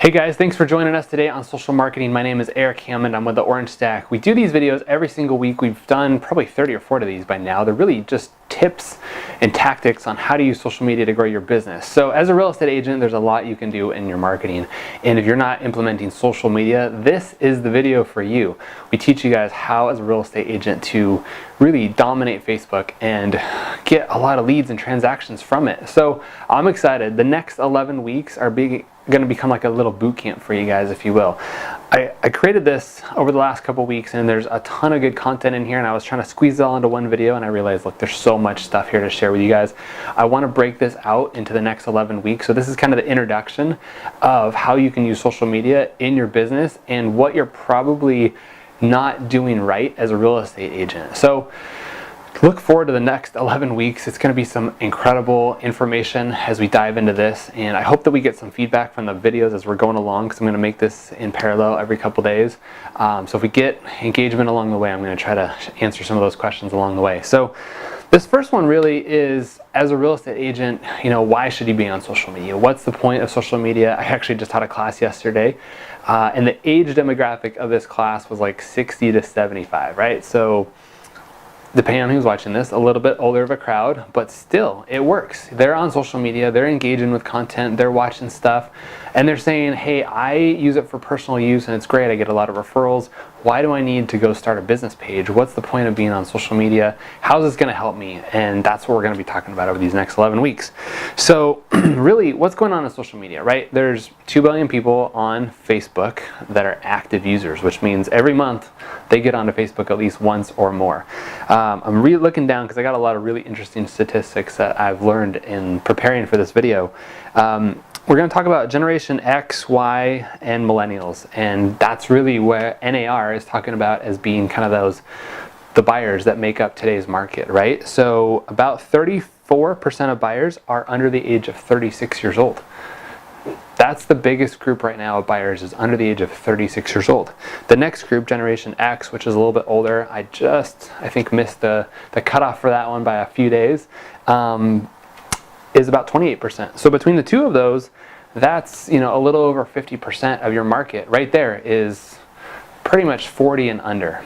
Hey guys, thanks for joining us today on Social Marketing. My name is Eric Hammond. I'm with the Orange Stack. We do these videos every single week. We've done probably 30 or 40 of these by now. They're really just tips and tactics on how to use social media to grow your business. So as a real estate agent, there's a lot you can do in your marketing. And if you're not implementing social media, this is the video for you. We teach you guys how, as a real estate agent, to really dominate Facebook and get a lot of leads and transactions from it. So I'm excited. The next 11 weeks are going to become like a little boot camp for you guys, if you will. I created this over the last couple weeks, and there's a ton of good content in here, and I was trying to squeeze it all into one video, and I realized, look, there's so much stuff here to share with you guys. I want to break this out into the next 11 weeks. So this is kind of the introduction of how you can use social media in your business and what you're probably not doing right as a real estate agent. So look forward to the next 11 weeks. It's going to be some incredible information as we dive into this, and I hope that we get some feedback from the videos as we're going along, because I'm going to make this in parallel every couple days. So if we get engagement along the way, I'm going to try to answer some of those questions along the way. So this first one really is, as a real estate agent, why should you be on social media? What's the point of social media? I actually just had a class yesterday, and the age demographic of this class was like 60 to 75, right? So depending on who's watching this, a little bit older of a crowd, but still, it works. They're on social media, they're engaging with content, they're watching stuff, and they're saying, hey, I use it for personal use and it's great, I get a lot of referrals. Why do I need to go start a business page? What's the point of being on social media? How's this gonna help me? And that's what we're gonna be talking about over these next 11 weeks. So really, what's going on social media, right? There's 2 billion people on Facebook that are active users, which means every month they get onto Facebook at least once or more. I'm really looking down because I got a lot of really interesting statistics that I've learned in preparing for this video. We're going to talk about Generation X, Y, and Millennials, and that's really where NAR is talking about as being kind of the buyers that make up today's market, right? So about 34% of buyers are under the age of 36 years old. That's the biggest group right now of buyers, is under the age of 36 years old. The next group, Generation X, which is a little bit older, I think missed the cutoff for that one by a few days, is about 28%. So between the two of those, that's a little over 50% of your market. Right there is pretty much 40 and under,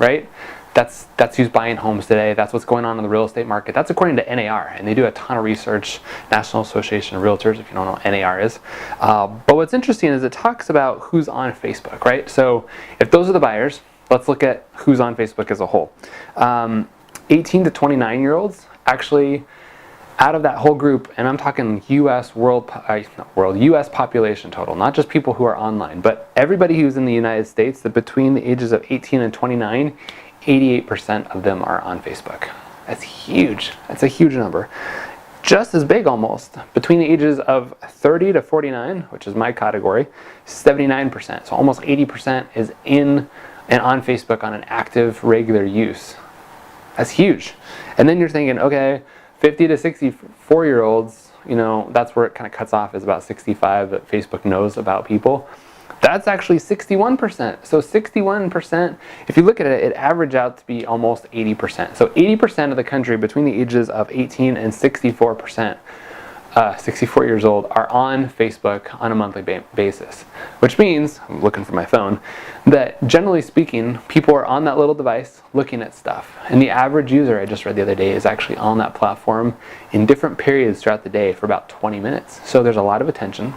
right? That's who's buying homes today. That's what's going on in the real estate market. That's according to NAR, and they do a ton of research, National Association of Realtors, if you don't know what NAR is. But what's interesting is it talks about who's on Facebook, right? So if those are the buyers, let's look at who's on Facebook as a whole. 18 to 29-year-olds, actually, out of that whole group, and I'm talking US US population total, not just people who are online, but everybody who's in the United States, that between the ages of 18 and 29, 88% of them are on Facebook. That's huge. That's a huge number. Just as big almost, between the ages of 30 to 49, which is my category, 79%. So almost 80% is in and on Facebook on an active, regular use. That's huge. And then you're thinking, okay, 50 to 64-year-olds, that's where it kind of cuts off, is about 65 that Facebook knows about people. That's actually 61%. So 61%, if you look at it, it averaged out to be almost 80%. So 80% of the country between the ages of 18 and 64 years old are on Facebook on a monthly basis. Which means, I'm looking for my phone, that generally speaking, people are on that little device looking at stuff. And the average user, I just read the other day, is actually on that platform in different periods throughout the day for about 20 minutes. So there's a lot of attention.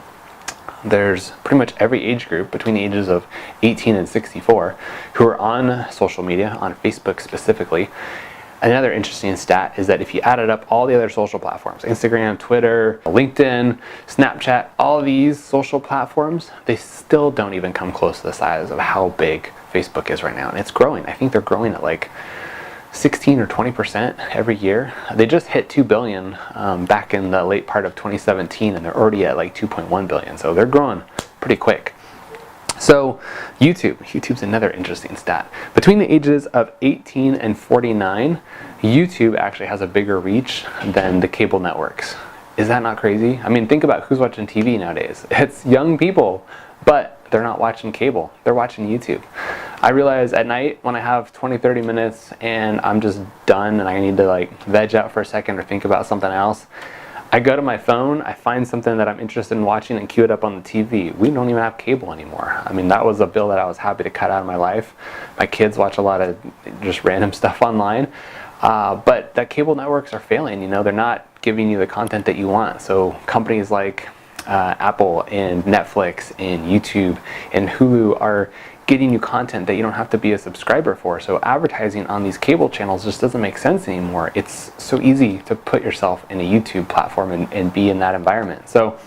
There's pretty much every age group between the ages of 18 and 64 who are on social media, on Facebook specifically. Another interesting stat is that if you added up all the other social platforms, Instagram, Twitter, LinkedIn, Snapchat, all these social platforms, they still don't even come close to the size of how big Facebook is right now. And it's growing. I think they're growing at like 16 or 20% every year. They just hit 2 billion back in the late part of 2017, and they're already at like 2.1 billion. So they're growing pretty quick. So YouTube's another interesting stat. Between the ages of 18 and 49, YouTube actually has a bigger reach than the cable networks. Is that not crazy? I mean, think about who's watching TV nowadays. It's young people, but they're not watching cable, they're watching YouTube. I realize at night when I have 20-30 minutes and I'm just done and I need to like veg out for a second or think about something else, I go to my phone, I find something that I'm interested in watching and cue it up on the TV. We don't even have cable anymore. I mean, that was a bill that I was happy to cut out of my life. My kids watch a lot of just random stuff online. But the cable networks are failing, you know, they're not giving you the content that you want. So companies like Apple and Netflix and YouTube and Hulu are getting you content that you don't have to be a subscriber for. So advertising on these cable channels just doesn't make sense anymore. It's so easy to put yourself in a YouTube platform and be in that environment. So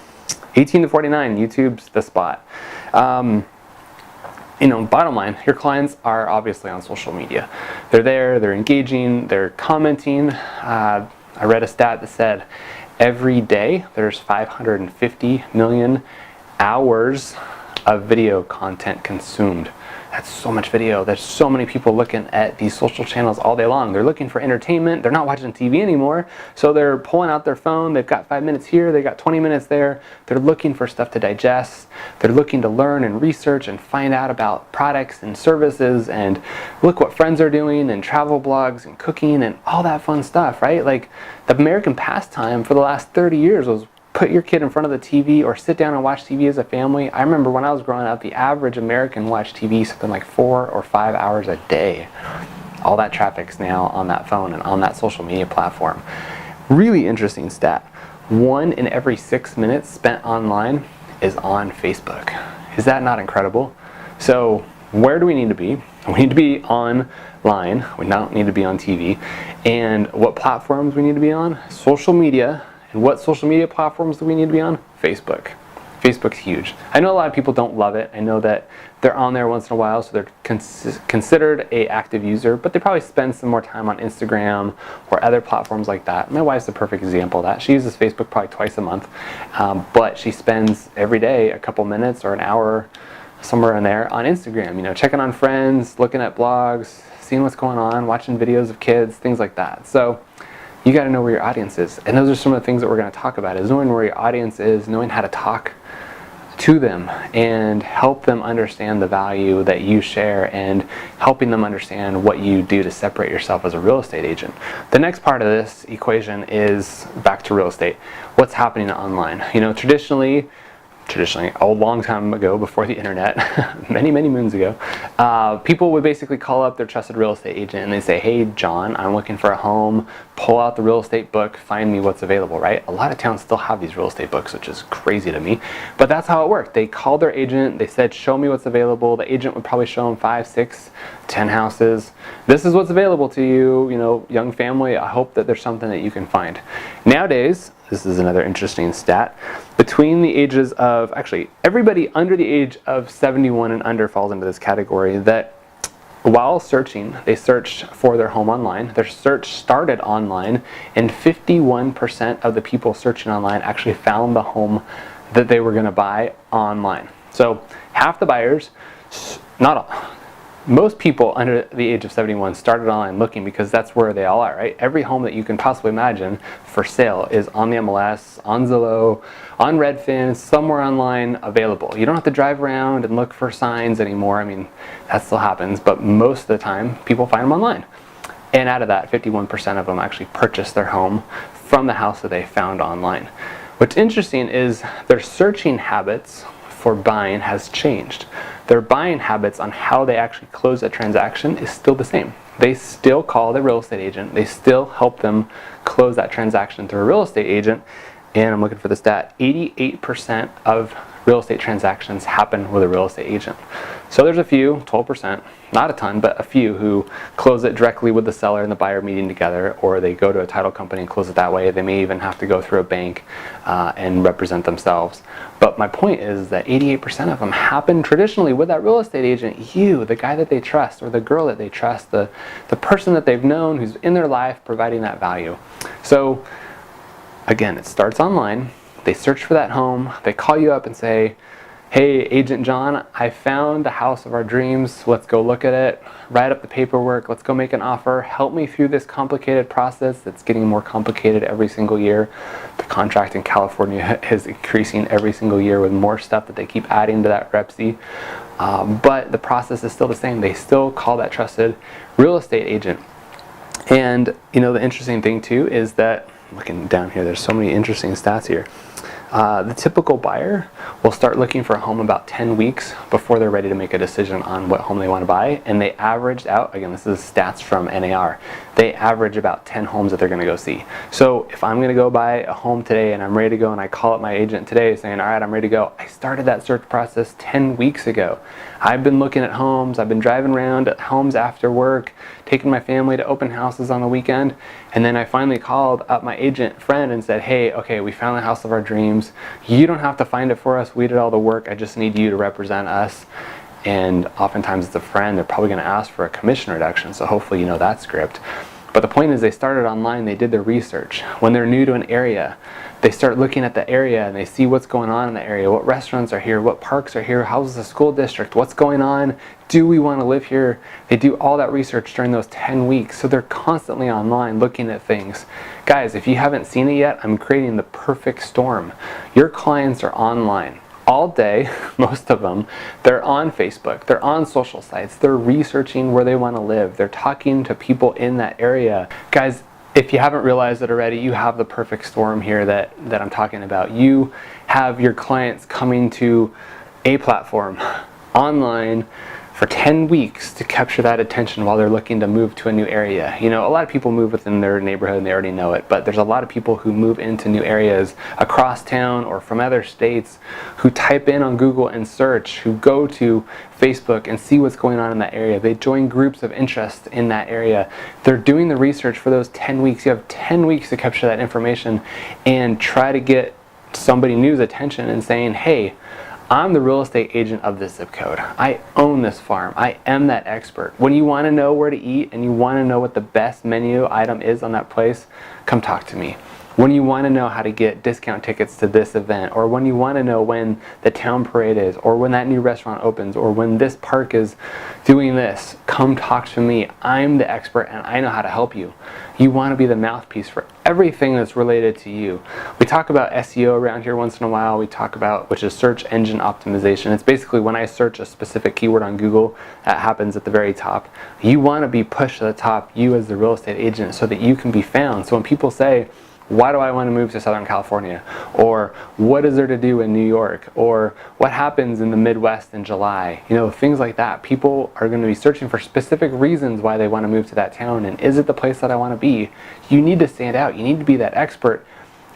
18 to 49, YouTube's the spot. You know, bottom line, your clients are obviously on social media. They're there, they're engaging, they're commenting. I read a stat that said every day there's 550 million hours of video content consumed. That's so much video. There's so many people looking at these social channels all day long. They're looking for entertainment. They're not watching TV anymore. So they're pulling out their phone. They've got 5 minutes here. They've got 20 minutes there. They're looking for stuff to digest. They're looking to learn and research and find out about products and services and look what friends are doing and travel blogs and cooking and all that fun stuff, right? Like the American pastime for the last 30 years was put your kid in front of the TV or sit down and watch TV as a family. I remember when I was growing up, the average American watched TV something like 4 or 5 hours a day. All that traffic's now on that phone and on that social media platform. Really interesting stat. 1 in every 6 minutes spent online is on Facebook. Is that not incredible? So where do we need to be? We need to be online. We don't need to be on TV. And what platforms we need to be on? Social media. And what social media platforms do we need to be on? Facebook. Facebook's huge. I know a lot of people don't love it. I know that they're on there once in a while, so they're considered an active user, but they probably spend some more time on Instagram or other platforms like that. My wife's a perfect example of that. She uses Facebook probably twice a month, but she spends every day a couple minutes or an hour somewhere in there on Instagram, you know, checking on friends, looking at blogs, seeing what's going on, watching videos of kids, things like that. So you got to know where your audience is. And those are some of the things that we're going to talk about, is knowing where your audience is, knowing how to talk to them and help them understand the value that you share and helping them understand what you do to separate yourself as a real estate agent. The next part of this equation is back to real estate. What's happening online? You know, traditionally, a long time ago, before the internet, many moons ago, people would basically call up their trusted real estate agent and they say, hey John, I'm looking for a home, pull out the real estate book, find me what's available, right? A lot of towns still have these real estate books, which is crazy to me, but that's how it worked. They called their agent, they said, show me what's available. The agent would probably show them 5, 6, 10 houses. This is what's available to you, you know, young family. I hope that there's something that you can find. Nowadays, this is another interesting stat, between the ages of, actually, everybody under the age of 71 and under falls into this category, that while searching, they searched for their home online. Their search started online, and 51% of the people searching online actually found the home that they were going to buy online. So half the buyers, not all, most people under the age of 71 started online looking because that's where they all are, right? Every home that you can possibly imagine for sale is on the MLS, on Zillow, on Redfin, somewhere online available. You don't have to drive around and look for signs anymore. I mean, that still happens, but most of the time people find them online. And out of that, 51% of them actually purchased their home from the house that they found online. What's interesting is their searching habits for buying has changed. Their buying habits on how they actually close a transaction is still the same. They still call the real estate agent. They still help them close that transaction through a real estate agent. And I'm looking for the stat, 88% of real estate transactions happen with a real estate agent. So there's a few, 12%, not a ton, but a few who close it directly with the seller and the buyer meeting together, or they go to a title company and close it that way. They may even have to go through a bank and represent themselves. But my point is that 88% of them happen traditionally with that real estate agent, you, the guy that they trust, or the girl that they trust, the person that they've known who's in their life providing that value. So again, it starts online. They search for that home. They call you up and say, hey, Agent John, I found the house of our dreams. Let's go look at it. Write up the paperwork. Let's go make an offer. Help me through this complicated process that's getting more complicated every single year. The contract in California is increasing every single year with more stuff that they keep adding to that REPC. But the process is still the same. They still call that trusted real estate agent. And you know, the interesting thing too is that I'm looking down here, there's so many interesting stats here. The typical buyer will start looking for a home about 10 weeks before they're ready to make a decision on what home they want to buy, and they averaged out, again, this is stats from NAR, they average about 10 homes that they're going to go see. So if I'm going to go buy a home today and I'm ready to go, and I call up my agent today saying, all right, I'm ready to go, I started that search process 10 weeks ago. I've been looking at homes, I've been driving around at homes after work, taking my family to open houses on the weekend, and then I finally called up my agent friend and said, hey, okay, we found the house of our dreams. You don't have to find it for us, we did all the work, I just need you to represent us. And oftentimes it's a friend, they're probably going to ask for a commission reduction, so hopefully you know that script. But the point is, they started online, they did their research. When they're new to an area, they start looking at the area and they see what's going on in the area, what restaurants are here, what parks are here, how's the school district, what's going on, do we want to live here? They do all that research during those 10 weeks, so they're constantly online looking at things. Guys, if you haven't seen it yet, I'm creating the perfect storm. Your clients are online all day, most of them. They're on Facebook, they're on social sites, they're researching where they want to live, they're talking to people in that area. Guys, if you haven't realized it already, you have the perfect storm here that I'm talking about. You have your clients coming to a platform online for 10 weeks to capture that attention while they're looking to move to a new area. You know, a lot of people move within their neighborhood and they already know it, but there's a lot of people who move into new areas across town or from other states, who type in on Google and search, who go to Facebook and see what's going on in that area. They join groups of interest in that area. They're doing the research for those 10 weeks. You have 10 weeks to capture that information and try to get somebody new's attention and saying, hey, I'm the real estate agent of this zip code. I own this farm. I am that expert. When you want to know where to eat and you want to know what the best menu item is on that place, come talk to me. When you want to know how to get discount tickets to this event, or when you want to know when the town parade is, or when that new restaurant opens, or when this park is doing this, come talk to me. I'm the expert and I know how to help you. You want to be the mouthpiece for everything that's related to you. We talk about SEO around here once in a while. We talk about, which is search engine optimization. It's basically when I search a specific keyword on Google, that happens at the very top. You want to be pushed to the top, you as the real estate agent, so that you can be found. So when people say, why do I want to move to Southern California? Or what is there to do in New York? Or what happens in the Midwest in July? You know, things like that. People are going to be searching for specific reasons why they want to move to that town. And is it the place that I want to be? You need to stand out. You need to be that expert.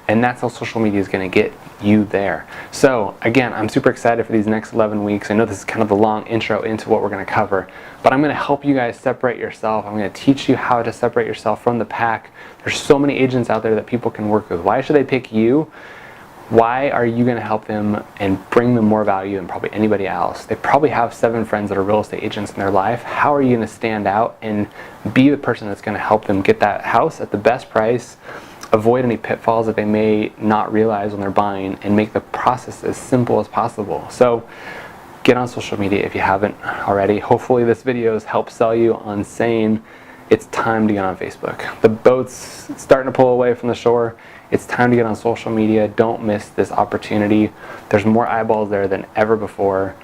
And that's how social media is going to get you there. So again, I'm super excited for these next 11 weeks. I know this is kind of a long intro into what we're going to cover, but I'm going to help you guys separate yourself. I'm going to teach you how to separate yourself from the pack. There's so many agents out there that people can work with. Why should they pick you? Why are you going to help them and bring them more value than probably anybody else? They probably have 7 friends that are real estate agents in their life. How are you going to stand out and be the person that's going to help them get that house at the best price, avoid any pitfalls that they may not realize when they're buying, and make the process as simple as possible? So get on social media if you haven't already. Hopefully this video has helped sell you on saying it's time to get on Facebook. The boat's starting to pull away from the shore. It's time to get on social media. Don't miss this opportunity. There's more eyeballs there than ever before.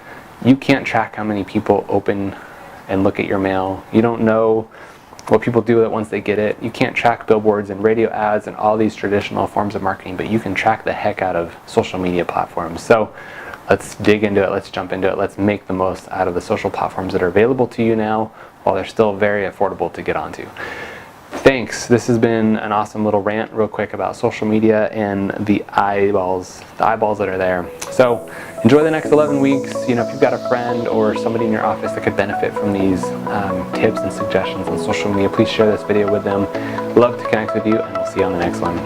You can't track how many people open and look at your mail. You don't know what people do with it once they get it. You can't track billboards and radio ads and all these traditional forms of marketing, but you can track the heck out of social media platforms. So let's dig into it. Let's jump into it. Let's make the most out of the social platforms that are available to you now, while they're still very affordable to get onto. Thanks. This has been an awesome little rant real quick about social media and the eyeballs that are there. So enjoy the next 11 weeks. You know, if you've got a friend or somebody in your office that could benefit from these tips and suggestions on social media, please share this video with them. Love to connect with you, and we'll see you on the next one.